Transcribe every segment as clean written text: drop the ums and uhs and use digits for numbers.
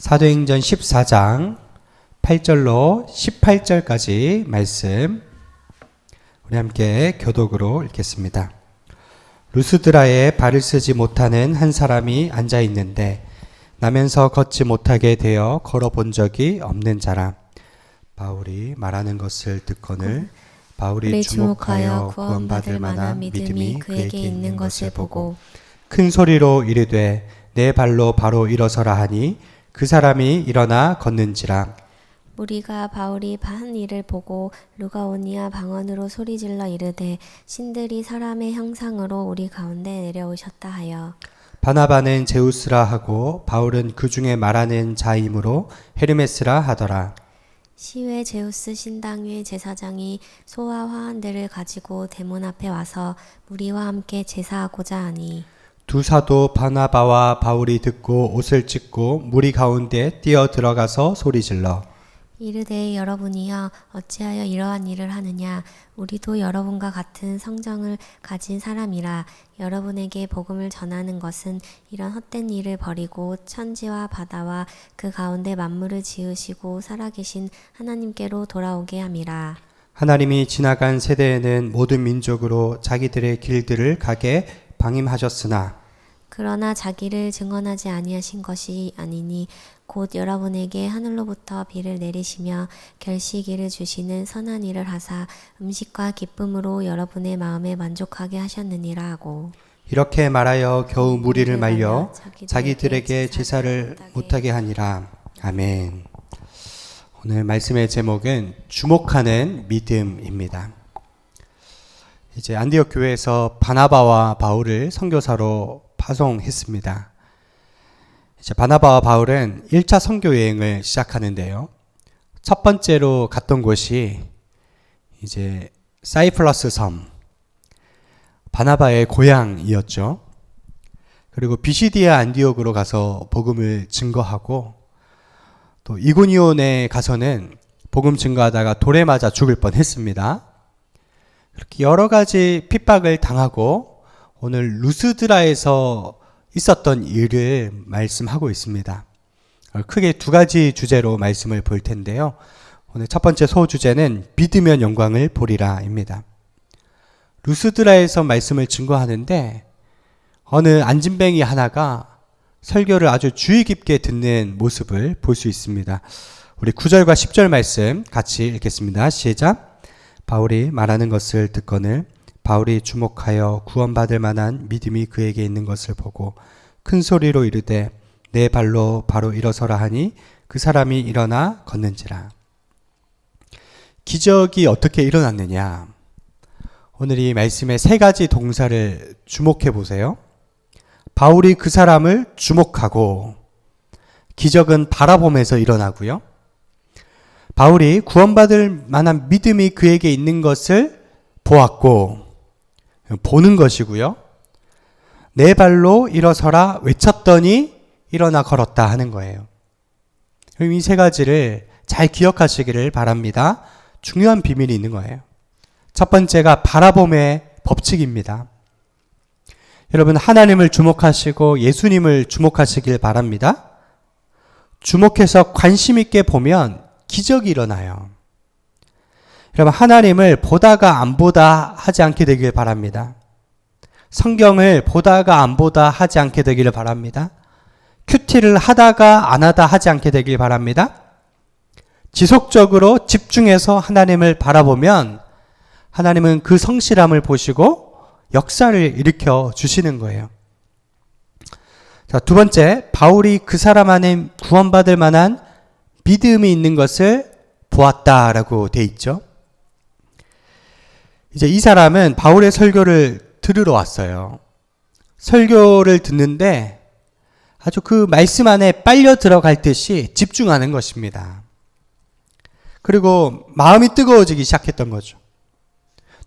사도행전 14장 8절로 18절까지 말씀 우리 함께 교독으로 읽겠습니다. 루스드라에 발을 쓰지 못하는 한 사람이 앉아 있는데 나면서 걷지 못하게 되어 걸어본 적이 없는 자라. 바울이 말하는 것을 듣거늘 바울이 주목하여 구원받을 만한 믿음이 그에게 있는 것을 보고 큰 소리로 이르되 내 발로 바로 일어서라 하니 그 사람이 일어나 걷는지라. 무리가 바울이 한 일을 보고 루가오니아 방언으로 소리질러 이르되 신들이 사람의 형상으로 우리 가운데 내려오셨다 하여. 바나바는 제우스라 하고 바울은 그 중에 말하는 자이므로 헤르메스라 하더라. 시외 제우스 신당회 제사장이 소와 화환들을 가지고 대문 앞에 와서 무리와 함께 제사하고자 하니 두 사도 바나바와 바울이 듣고 옷을 찢고 무리 가운데 뛰어 들어가서 소리질러 이르되 여러분이여 어찌하여 이러한 일을 하느냐. 우리도 여러분과 같은 성정을 가진 사람이라. 여러분에게 복음을 전하는 것은 이런 헛된 일을 버리고 천지와 바다와 그 가운데 만물을 지으시고 살아계신 하나님께로 돌아오게 함이라. 하나님이 지나간 세대에는 모든 민족으로 자기들의 길들을 가게 방임하셨으나 그러나 자기를 증언하지 아니하신 것이 아니니 곧 여러분에게 하늘로부터 비를 내리시며 결시기를 주시는 선한 일을 하사 음식과 기쁨으로 여러분의 마음에 만족하게 하셨느니라 하고. 이렇게 말하여 겨우 무리를 말려 자기들에게 제사를 못하게 하니라. 아멘. 오늘 말씀의 제목은 주목하는 믿음입니다. 이제 안디옥 교회에서 바나바와 바울을 선교사로 파송했습니다. 이제 바나바와 바울은 1차 선교 여행을 시작하는데요. 첫 번째로 갔던 곳이 이제 사이프러스 섬, 바나바의 고향이었죠. 그리고 비시디아 안디옥으로 가서 복음을 증거하고 또 이고니온에 가서는 복음 증거하다가 돌에 맞아 죽을 뻔했습니다. 그렇게 여러 가지 핍박을 당하고 오늘 루스드라에서 있었던 일을 말씀하고 있습니다. 크게 두 가지 주제로 말씀을 볼 텐데요. 오늘 첫 번째 소주제는 믿으면 영광을 보리라입니다. 루스드라에서 말씀을 증거하는데 어느 안진뱅이 하나가 설교를 아주 주의 깊게 듣는 모습을 볼 수 있습니다. 우리 9절과 10절 말씀 같이 읽겠습니다. 시작. 바울이 말하는 것을 듣거늘 바울이 주목하여 구원받을 만한 믿음이 그에게 있는 것을 보고 큰 소리로 이르되 내 발로 바로 일어서라 하니 그 사람이 일어나 걷는지라. 기적이 어떻게 일어났느냐? 오늘 이 말씀의 세 가지 동사를 주목해 보세요. 바울이 그 사람을 주목하고 기적은 바라보면서 일어나고요. 바울이 구원받을 만한 믿음이 그에게 있는 것을 보았고 보는 것이고요. 내 발로 일어서라 외쳤더니 일어나 걸었다 하는 거예요. 이 세 가지를 잘 기억하시기를 바랍니다. 중요한 비밀이 있는 거예요. 첫 번째가 바라봄의 법칙입니다. 여러분 하나님을 주목하시고 예수님을 주목하시길 바랍니다. 주목해서 관심 있게 보면 기적이 일어나요. 여러분 하나님을 보다가 안 보다 하지 않게 되길 바랍니다. 성경을 보다가 안 보다 하지 않게 되기를 바랍니다. 큐티를 하다가 안 하다 하지 않게 되길 바랍니다. 지속적으로 집중해서 하나님을 바라보면 하나님은 그 성실함을 보시고 역사를 일으켜 주시는 거예요. 자, 두 번째, 바울이 그 사람 안에 구원받을 만한 믿음이 있는 것을 보았다라고 돼 있죠. 이제 이 사람은 바울의 설교를 들으러 왔어요. 설교를 듣는데 아주 그 말씀 안에 빨려 들어갈 듯이 집중하는 것입니다. 그리고 마음이 뜨거워지기 시작했던 거죠.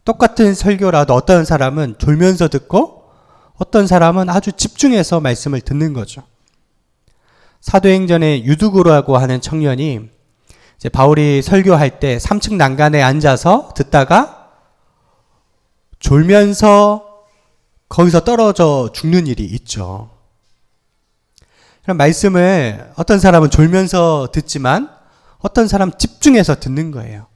똑같은 설교라도 어떤 사람은 졸면서 듣고 어떤 사람은 아주 집중해서 말씀을 듣는 거죠. 사도행전에 유두고라고 하는 청년이 이제 바울이 설교할 때 3층 난간에 앉아서 듣다가 졸면서 거기서 떨어져 죽는 일이 있죠. 그런 말씀을 어떤 사람은 졸면서 듣지만 어떤 사람 집중해서 듣는 거예요.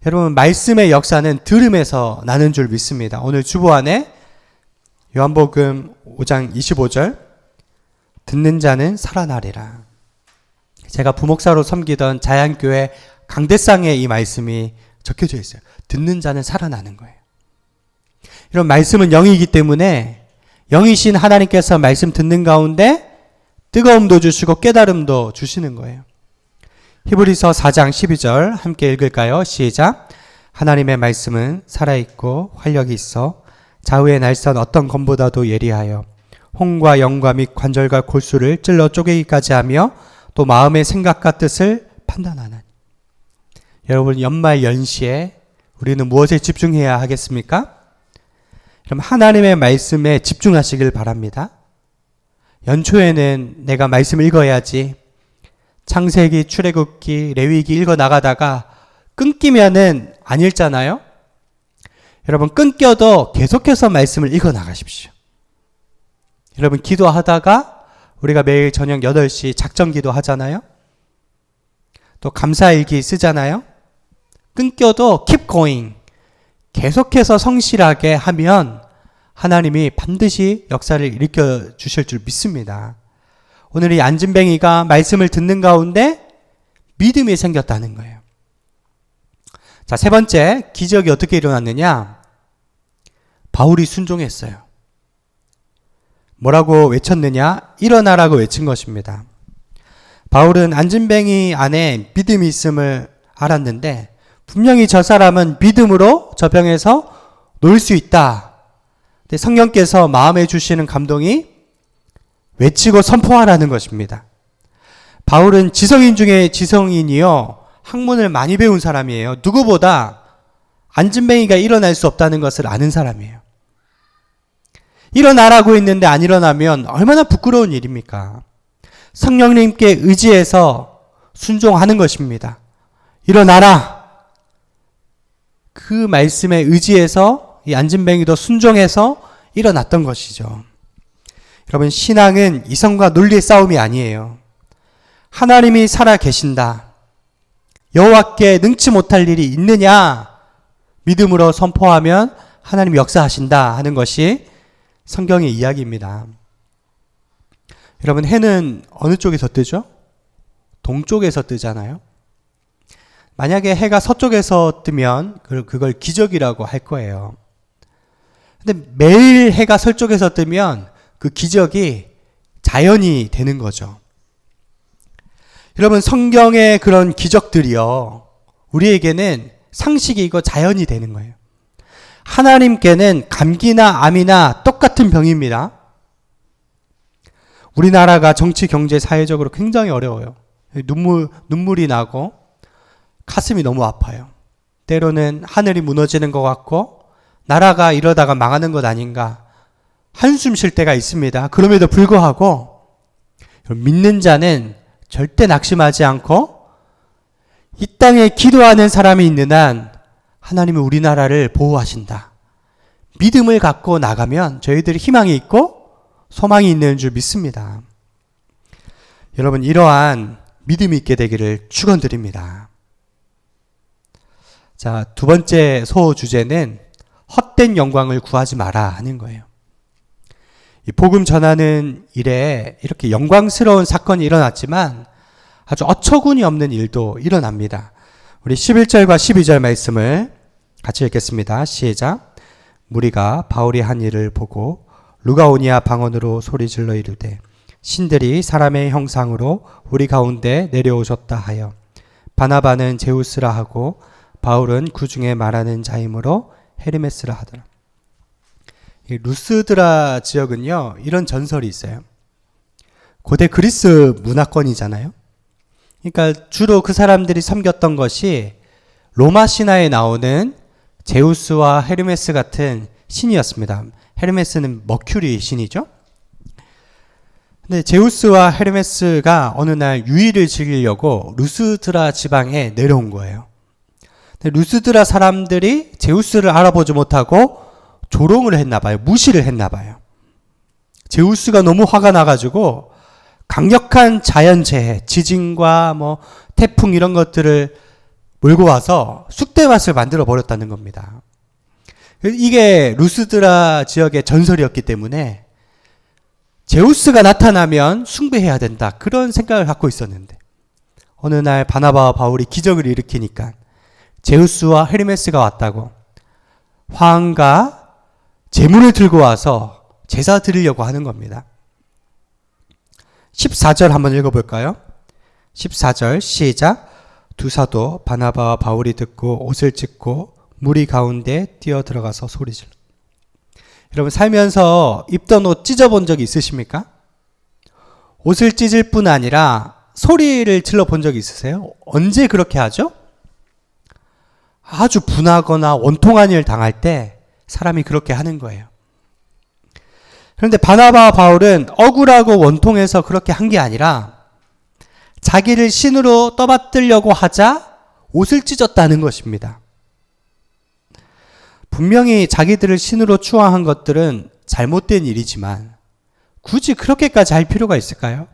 여러분, 말씀의 역사는 들음에서 나는 줄 믿습니다. 오늘 주보 안에 요한복음 5장 25절 듣는 자는 살아나리라. 제가 부목사로 섬기던 자양교회 강대상에 이 말씀이 적혀져 있어요. 듣는 자는 살아나는 거예요. 이런 말씀은 영이기 때문에 영이신 하나님께서 말씀 듣는 가운데 뜨거움도 주시고 깨달음도 주시는 거예요. 히브리서 4장 12절 함께 읽을까요? 시작. 하나님의 말씀은 살아있고 활력이 있어 좌우의 날선 어떤 검보다도 예리하여 홍과 영과 및 관절과 골수를 찔러 쪼개기까지 하며 또 마음의 생각과 뜻을 판단하는. 여러분, 연말 연시에 우리는 무엇에 집중해야 하겠습니까? 그럼 하나님의 말씀에 집중하시길 바랍니다. 연초에는 내가 말씀 읽어야지, 창세기, 출애굽기, 레위기 읽어 나가다가 끊기면은 안 읽잖아요. 여러분, 끊겨도 계속해서 말씀을 읽어 나가십시오. 여러분, 기도하다가 우리가 매일 저녁 8시 작전 기도 하잖아요. 또 감사일기 쓰잖아요. 끊겨도 keep going. 계속해서 성실하게 하면 하나님이 반드시 역사를 일으켜 주실 줄 믿습니다. 오늘 이 안진뱅이가 말씀을 듣는 가운데 믿음이 생겼다는 거예요. 자, 세 번째, 기적이 어떻게 일어났느냐? 바울이 순종했어요. 뭐라고 외쳤느냐? 일어나라고 외친 것입니다. 바울은 안진뱅이 안에 믿음이 있음을 알았는데 분명히 저 사람은 믿음으로 저 병에서 놓을 수 있다. 근데 성령께서 마음에 주시는 감동이 외치고 선포하라는 것입니다. 바울은 지성인 중에 지성인이요, 학문을 많이 배운 사람이에요. 누구보다 안진뱅이가 일어날 수 없다는 것을 아는 사람이에요. 일어나라고 했는데 안 일어나면 얼마나 부끄러운 일입니까? 성령님께 의지해서 순종하는 것입니다. 일어나라! 그 말씀에 의지해서 이 안진뱅이도 순종해서 일어났던 것이죠. 여러분, 신앙은 이성과 논리의 싸움이 아니에요. 하나님이 살아 계신다. 여호와께 능치 못할 일이 있느냐? 믿음으로 선포하면 하나님이 역사하신다 하는 것이 성경의 이야기입니다. 여러분, 해는 어느 쪽에서 뜨죠? 동쪽에서 뜨잖아요. 만약에 해가 서쪽에서 뜨면 그걸 기적이라고 할 거예요. 근데 매일 해가 서쪽에서 뜨면 그 기적이 자연이 되는 거죠. 여러분, 성경의 그런 기적들이요, 우리에게는 상식이고 자연이 되는 거예요. 하나님께는 감기나 암이나 똑같은 병입니다. 우리나라가 정치, 경제, 사회적으로 굉장히 어려워요. 눈물이 나고 가슴이 너무 아파요. 때로는 하늘이 무너지는 것 같고 나라가 이러다가 망하는 것 아닌가 한숨 쉴 때가 있습니다. 그럼에도 불구하고 믿는 자는 절대 낙심하지 않고 이 땅에 기도하는 사람이 있는 한 하나님은 우리나라를 보호하신다. 믿음을 갖고 나가면 저희들이 희망이 있고 소망이 있는 줄 믿습니다. 여러분, 이러한 믿음이 있게 되기를 축원드립니다. 자, 두 번째 소주제는 헛된 영광을 구하지 마라 하는 거예요. 이 복음 전하는 일에 이렇게 영광스러운 사건이 일어났지만 아주 어처구니 없는 일도 일어납니다. 우리 11절과 12절 말씀을 같이 읽겠습니다. 시작. 무리가 바울이 한 일을 보고 루가오니아 방언으로 소리질러 이르되 신들이 사람의 형상으로 우리 가운데 내려오셨다 하여 바나바는 제우스라 하고 바울은 그 중에 말하는 자이므로 헤르메스라 하더라. 이 루스드라 지역은요, 이런 전설이 있어요. 고대 그리스 문화권이잖아요. 그러니까 주로 그 사람들이 섬겼던 것이 로마 신화에 나오는 제우스와 헤르메스 같은 신이었습니다. 헤르메스는 머큐리 신이죠. 근데 제우스와 헤르메스가 어느 날 유의를 즐기려고 루스드라 지방에 내려온 거예요. 근데 루스드라 사람들이 제우스를 알아보지 못하고 조롱을 했나 봐요. 무시를 했나 봐요. 제우스가 너무 화가 나가지고 강력한 자연재해, 지진과 뭐 태풍 이런 것들을 몰고 와서 쑥대밭을 만들어 버렸다는 겁니다. 이게 루스드라 지역의 전설이었기 때문에 제우스가 나타나면 숭배해야 된다, 그런 생각을 갖고 있었는데, 어느 날 바나바와 바울이 기적을 일으키니까 제우스와 헤르메스가 왔다고 화환과 제물을 들고 와서 제사 드리려고 하는 겁니다. 14절 한번 읽어볼까요? 14절 시작. 두 사도 바나바와 바울이 듣고 옷을 찢고 무리 가운데 뛰어 들어가서 소리질러. 여러분, 살면서 입던 옷 찢어본 적이 있으십니까? 옷을 찢을 뿐 아니라 소리를 질러 본 적이 있으세요? 언제 그렇게 하죠? 아주 분하거나 원통한 일 당할 때 사람이 그렇게 하는 거예요. 그런데 바나바와 바울은 억울하고 원통해서 그렇게 한 게 아니라 자기를 신으로 떠받들려고 하자 옷을 찢었다는 것입니다. 분명히 자기들을 신으로 추앙한 것들은 잘못된 일이지만 굳이 그렇게까지 할 필요가 있을까요?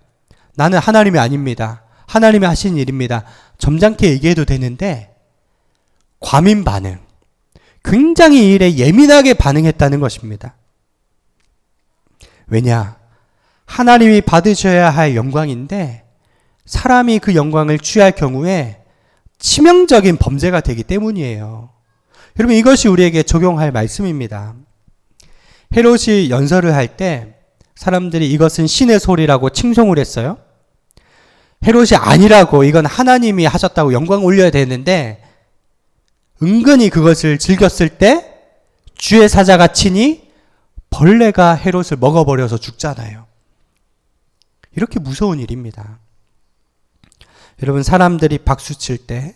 나는 하나님이 아닙니다. 하나님이 하신 일입니다. 점잖게 얘기해도 되는데 과민 반응, 굉장히 이 일에 예민하게 반응했다는 것입니다. 왜냐? 하나님이 받으셔야 할 영광인데 사람이 그 영광을 취할 경우에 치명적인 범죄가 되기 때문이에요. 여러분, 이것이 우리에게 적용할 말씀입니다. 헤롯이 연설을 할 때 사람들이 이것은 신의 소리라고 칭송을 했어요. 헤롯이 아니라고, 이건 하나님이 하셨다고 영광 올려야 되는데 은근히 그것을 즐겼을 때 주의 사자가 치니 벌레가 헤롯을 먹어버려서 죽잖아요. 이렇게 무서운 일입니다. 여러분, 사람들이 박수칠 때,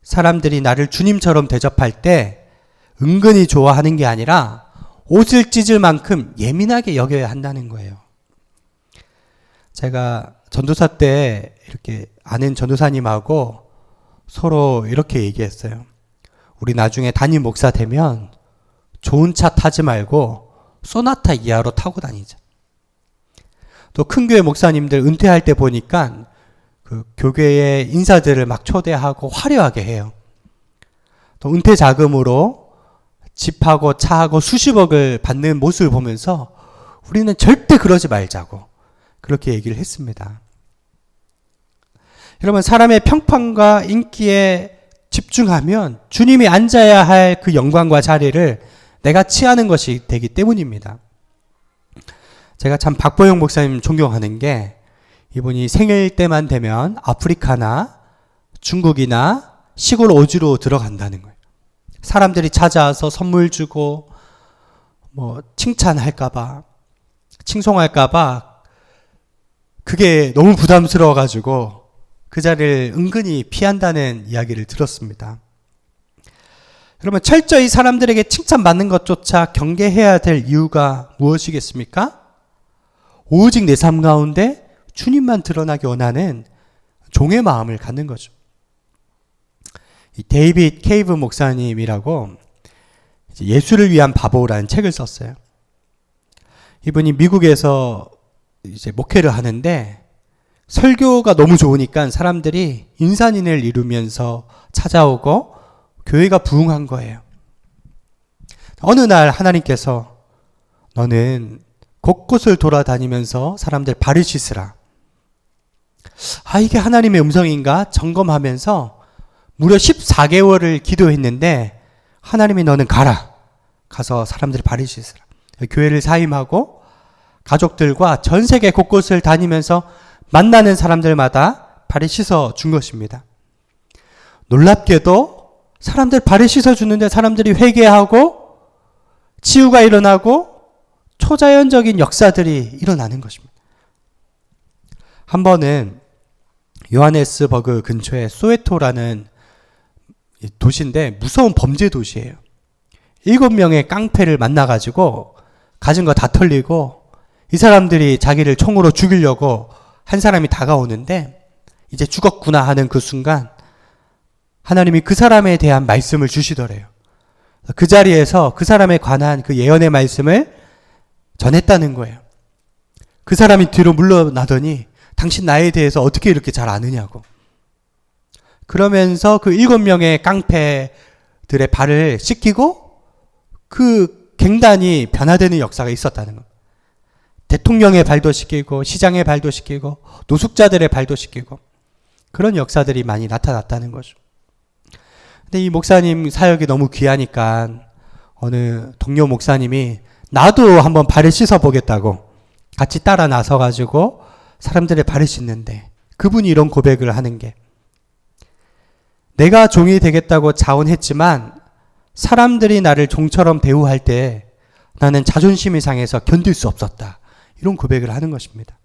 사람들이 나를 주님처럼 대접할 때 은근히 좋아하는 게 아니라 옷을 찢을 만큼 예민하게 여겨야 한다는 거예요. 제가 전도사 때 이렇게 아는 전도사님하고 서로 이렇게 얘기했어요. 우리 나중에 담임 목사 되면 좋은 차 타지 말고 소나타 이하로 타고 다니자. 또 큰 교회 목사님들 은퇴할 때 보니까 그 교계의 인사들을 막 초대하고 화려하게 해요. 또 은퇴 자금으로 집하고 차하고 수십억을 받는 모습을 보면서 우리는 절대 그러지 말자고 그렇게 얘기를 했습니다. 여러분, 사람의 평판과 인기에 집중하면 주님이 앉아야 할 그 영광과 자리를 내가 취하는 것이 되기 때문입니다. 제가 참 박보영 목사님 존경하는 게, 이분이 생일 때만 되면 아프리카나 중국이나 시골 오지로 들어간다는 거예요. 사람들이 찾아와서 선물 주고 뭐 칭찬할까봐, 칭송할까봐 그게 너무 부담스러워가지고 그 자리를 은근히 피한다는 이야기를 들었습니다. 여러분, 철저히 사람들에게 칭찬받는 것조차 경계해야 될 이유가 무엇이겠습니까? 오직 내 삶 가운데 주님만 드러나기 원하는 종의 마음을 갖는 거죠. 이 데이빗 케이브 목사님이라고 예수를 위한 바보라는 책을 썼어요. 이분이 미국에서 이제 목회를 하는데 설교가 너무 좋으니까 사람들이 인산인해를 이루면서 찾아오고 교회가 부흥한 거예요. 어느 날 하나님께서 너는 곳곳을 돌아다니면서 사람들 발을 씻으라. 이게 하나님의 음성인가 점검하면서 무려 14개월을 기도했는데 하나님이 너는 가라. 가서 사람들 발을 씻으라. 교회를 사임하고 가족들과 전 세계 곳곳을 다니면서 만나는 사람들마다 발을 씻어 준 것입니다. 놀랍게도 사람들 발을 씻어주는데 사람들이 회개하고 치유가 일어나고 초자연적인 역사들이 일어나는 것입니다. 한 번은 요하네스버그 근처에 소웨토라는 도시인데 무서운 범죄 도시예요. 7명의 깡패를 만나가지고 가진 거 다 털리고 이 사람들이 자기를 총으로 죽이려고 한 사람이 다가오는데 이제 죽었구나 하는 그 순간 하나님이 그 사람에 대한 말씀을 주시더래요. 그 자리에서 그 사람에 관한 그 예언의 말씀을 전했다는 거예요. 그 사람이 뒤로 물러나더니 당신 나에 대해서 어떻게 이렇게 잘 아느냐고. 그러면서 그 7명의 깡패들의 발을 씻기고 그 갱단이 변화되는 역사가 있었다는 겁니다. 대통령의 발도 씻기고 시장의 발도 씻기고 노숙자들의 발도 씻기고 그런 역사들이 많이 나타났다는 거죠. 근데 이 목사님 사역이 너무 귀하니까 어느 동료 목사님이 나도 한번 발을 씻어보겠다고 같이 따라 나서가지고 사람들의 발을 씻는데 그분이 이런 고백을 하는 게 내가 종이 되겠다고 자원했지만 사람들이 나를 종처럼 대우할 때 나는 자존심이 상해서 견딜 수 없었다. 이런 고백을 하는 것입니다.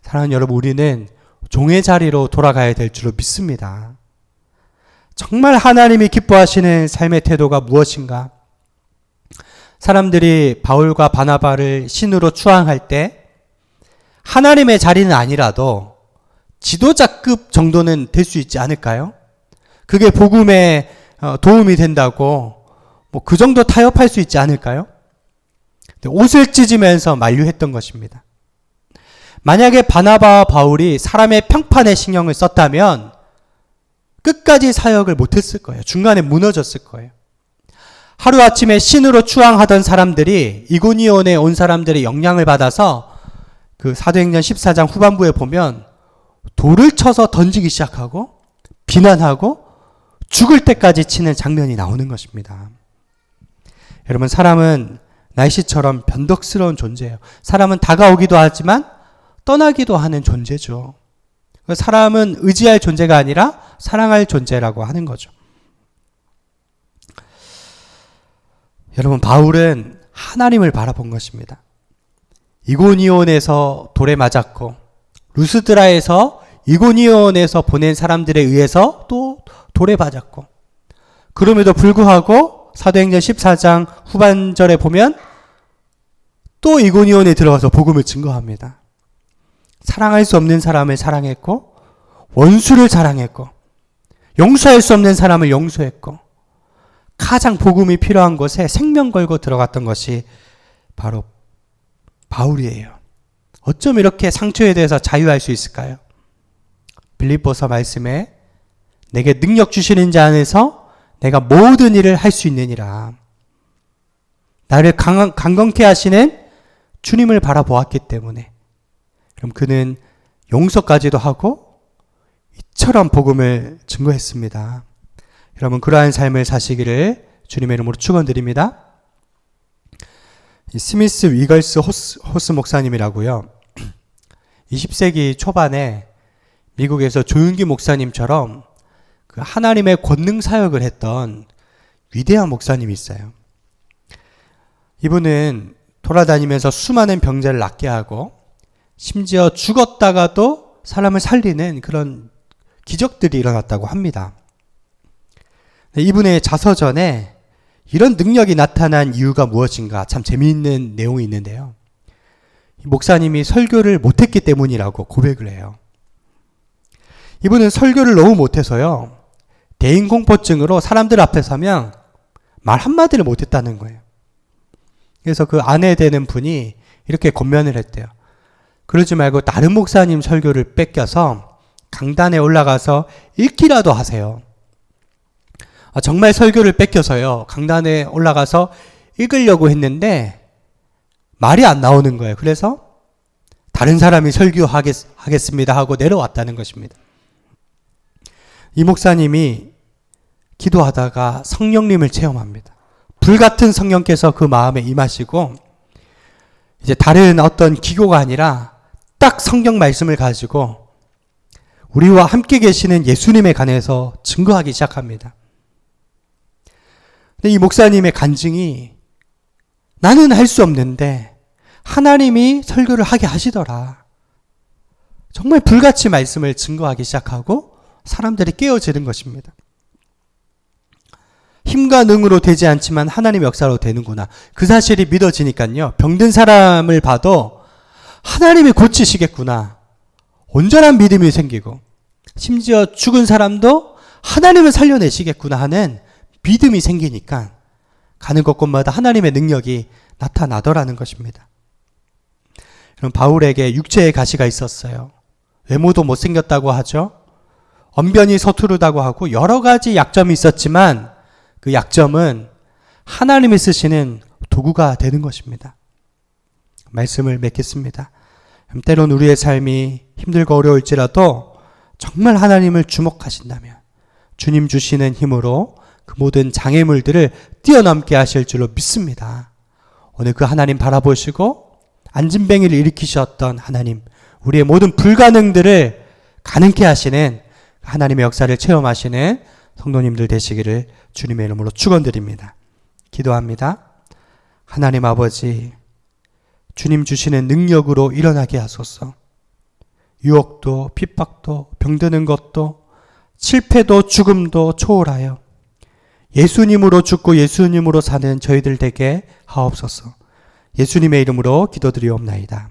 사랑하는 여러분, 우리는 종의 자리로 돌아가야 될 줄로 믿습니다. 정말 하나님이 기뻐하시는 삶의 태도가 무엇인가? 사람들이 바울과 바나바를 신으로 추앙할 때 하나님의 자리는 아니라도 지도자급 정도는 될 수 있지 않을까요? 그게 복음에 도움이 된다고 그 정도 타협할 수 있지 않을까요? 옷을 찢으면서 만류했던 것입니다. 만약에 바나바와 바울이 사람의 평판에 신경을 썼다면 끝까지 사역을 못했을 거예요. 중간에 무너졌을 거예요. 하루아침에 신으로 추앙하던 사람들이 이고니온에 온 사람들의 영향을 받아서 그 사도행전 14장 후반부에 보면 돌을 쳐서 던지기 시작하고 비난하고 죽을 때까지 치는 장면이 나오는 것입니다. 여러분, 사람은 날씨처럼 변덕스러운 존재예요. 사람은 다가오기도 하지만 떠나기도 하는 존재죠. 사람은 의지할 존재가 아니라 사랑할 존재라고 하는 거죠. 여러분, 바울은 하나님을 바라본 것입니다. 이고니온에서 돌에 맞았고 루스드라에서 이고니온에서 보낸 사람들에 의해서 또 돌에 맞았고 그럼에도 불구하고 사도행전 14장 후반절에 보면 또 이고니온에 들어가서 복음을 증거합니다. 사랑할 수 없는 사람을 사랑했고 원수를 사랑했고 용서할 수 없는 사람을 용서했고 가장 복음이 필요한 곳에 생명 걸고 들어갔던 것이 바로 바울이에요. 어쩜 이렇게 상처에 대해서 자유할 수 있을까요? 빌립보서 말씀에 내게 능력 주시는 자 안에서 내가 모든 일을 할 수 있느니라. 나를 강건케 하시는 주님을 바라보았기 때문에 그럼 그는 용서까지도 하고 이처럼 복음을 증거했습니다. 여러분, 그러한 삶을 사시기를 주님의 이름으로 축원드립니다. 스미스 위걸스 호스 목사님이라고요. 20세기 초반에 미국에서 조윤기 목사님처럼 그 하나님의 권능 사역을 했던 위대한 목사님이 있어요. 이분은 돌아다니면서 수많은 병자를 낫게 하고 심지어 죽었다가도 사람을 살리는 그런 기적들이 일어났다고 합니다. 이분의 자서전에 이런 능력이 나타난 이유가 무엇인가 참 재미있는 내용이 있는데요. 목사님이 설교를 못했기 때문이라고 고백을 해요. 이분은 설교를 너무 못해서요. 대인공포증으로 사람들 앞에 서면 말 한마디를 못했다는 거예요. 그래서 그 아내 되는 분이 이렇게 권면을 했대요. 그러지 말고 다른 목사님 설교를 뺏겨서 강단에 올라가서 읽기라도 하세요. 정말 설교를 뺏겨서요. 강단에 올라가서 읽으려고 했는데 말이 안 나오는 거예요. 그래서 다른 사람이 설교하겠습니다 하고 내려왔다는 것입니다. 이 목사님이 기도하다가 성령님을 체험합니다. 불같은 성령께서 그 마음에 임하시고 이제 다른 어떤 기교가 아니라 딱 성경 말씀을 가지고 우리와 함께 계시는 예수님에 관해서 증거하기 시작합니다. 근데 이 목사님의 간증이 나는 할 수 없는데 하나님이 설교를 하게 하시더라. 정말 불같이 말씀을 증거하기 시작하고 사람들이 깨어지는 것입니다. 힘과 능으로 되지 않지만 하나님의 역사로 되는구나. 그 사실이 믿어지니까요. 병든 사람을 봐도 하나님이 고치시겠구나. 온전한 믿음이 생기고 심지어 죽은 사람도 하나님을 살려내시겠구나 하는 믿음이 생기니까 가는 곳곳마다 하나님의 능력이 나타나더라는 것입니다. 그럼 바울에게 육체의 가시가 있었어요. 외모도 못생겼다고 하죠. 언변이 서투르다고 하고 여러 가지 약점이 있었지만 그 약점은 하나님이 쓰시는 도구가 되는 것입니다. 말씀을 맺겠습니다. 때론 우리의 삶이 힘들고 어려울지라도 정말 하나님을 주목하신다면 주님 주시는 힘으로 그 모든 장애물들을 뛰어넘게 하실 줄로 믿습니다. 오늘 그 하나님 바라보시고 안진뱅이를 일으키셨던 하나님, 우리의 모든 불가능들을 가능케 하시는 하나님의 역사를 체험하시는 성도님들 되시기를 주님의 이름으로 축원드립니다. 기도합니다. 하나님 아버지, 주님 주시는 능력으로 일어나게 하소서. 유혹도 핍박도 병드는 것도 실패도 죽음도 초월하여 예수님으로 죽고 예수님으로 사는 저희들 되게 하옵소서. 예수님의 이름으로 기도드리옵나이다.